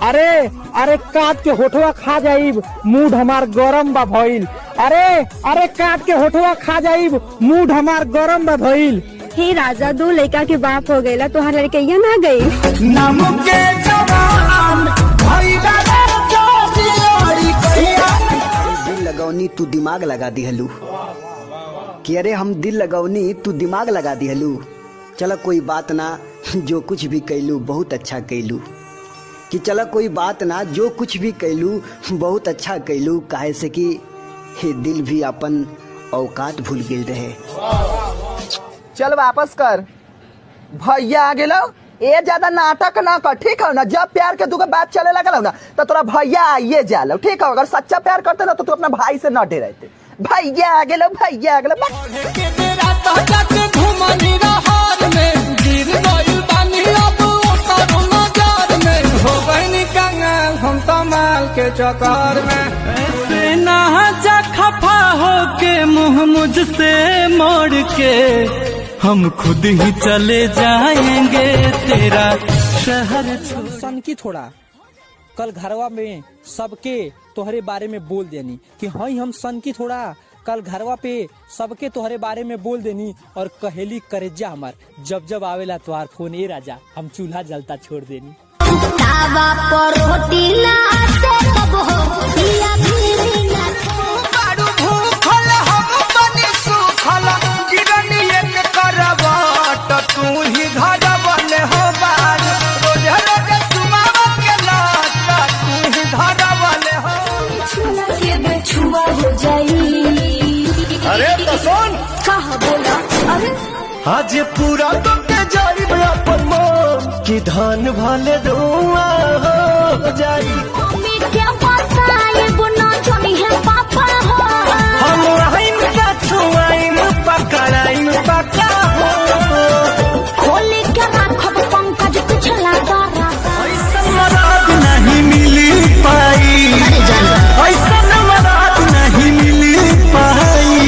अरे अरे काट के होठवा खा जाइब, मूड हमार गरम बा भइल। अरे अरे काट के होठवा खा जाइब, मूड हमार गरम बा भइल। हे राजा, दो लड़का के बाप हो गयला, तुहार लड़कैया ना गई। नाम के जवान दिल लगौनी तू दिमाग लगा दिहलू कि अरे हम दिल लगौनी तू दिमाग लगा दिहलू। चलो कोई बात ना, जो कुछ भी कैलू बहुत अच्छा कैलू। कि चलो कोई बात ना, जो कुछ भी कैलू बहुत अच्छा कैलू। काहे से कि हे दिल भी अपन औकात भूल गेल रहे। चल वापस कर भैया आ गेलो। ए ज्यादा नाटक ना कर, ठीक है ना। जब प्यार के दुगो बात चले लगल ना तो तोरा भैया आइए जालो, ठीक है। अगर सच्चा प्यार करते ना तो तू अपना भाई से न डरते। भैया आ गेलो, भैया आ गेलो। हम कमाल के चक्कर में ऐसे ना जा खफा हो के मुंह मुझसे मोड़ के हम खुद ही चले जाएंगे तेरा शहर। सन की थोड़ा कल घरवा में सबके तोहरे बारे में बोल देनी कि हई हम सन की थोड़ा कल घरवा पे सबके तोहरे बारे में बोल देनी। और कहेली करेजा हमार जब जब आवेला तोहार फोन, ए राजा हम चूल्हा जलता छोड़ देनी। तावा पर रोटी ना से कब हो पिया भी ना बारू भूखल हम बनी सुखल गिरनी एक करवट तू ही धरवल हो बार रोज रोज सुमाव के लाट तू ही धरवल हो छुआ के बेछुआ हो जाई। अरे तो सुन कहा बोला अरे आज पूरा तो के जाई अपन मन की धान भले धुआं हो जाई। मम्मी क्या बताए बुना चली है पापा हो। हम आइम का छुआइम पकड़ाइम पका हो। खोले के राखब पंकज पिछला दरा। ऐसा मराद नहीं मिली पाई, ऐसा मराद नहीं मिली पाई।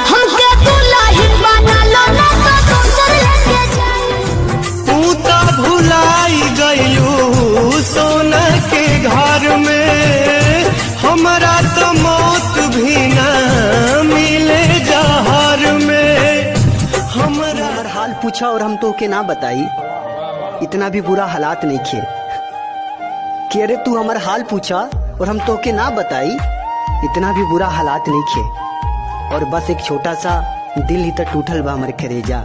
हमके दुल्हन बना लो ना तो दूसर लेके जाई। तू तो भुलाई गयू सोना के घर में, हमारा तो मौत भी ना मिले जहर में। हमारा हमार हाल पूछा और हम तो के ना बताई, इतना भी बुरा हालात नहीं खे। कि अरे तू हमार हाल पूछा और हम तो के ना बताई, इतना भी बुरा हालात नहीं खे। और बस एक छोटा सा दिल ही तो टूटल बा हमर करेजा।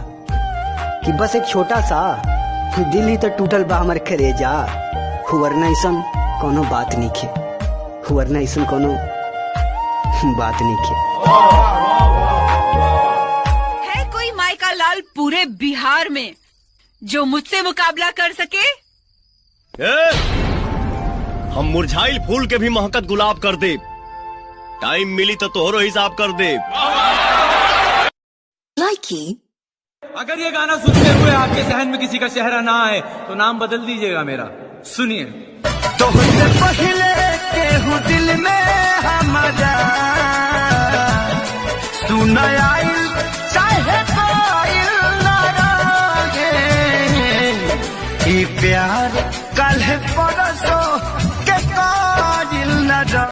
कि बस एक छोटा सा दिल ही तो टूटल बा हमर करेजा। वरना ऐसन कोनो बात नहीं खे, वरना ऐसन कोनो बात नहीं खे। है कोई माई का लाल पूरे बिहार में जो मुझसे मुकाबला कर सके? हम मुरझाइल फूल के भी महकत गुलाब कर दे। टाइम मिली तो तोहरो हिसाब कर दे। अगर ये गाना सुनते हुए आपके जहन में किसी का चेहरा ना आए तो नाम बदल दीजिएगा मेरा। सुनिए। तुझसे पहले के हूँ दिल में हमारा सुनाया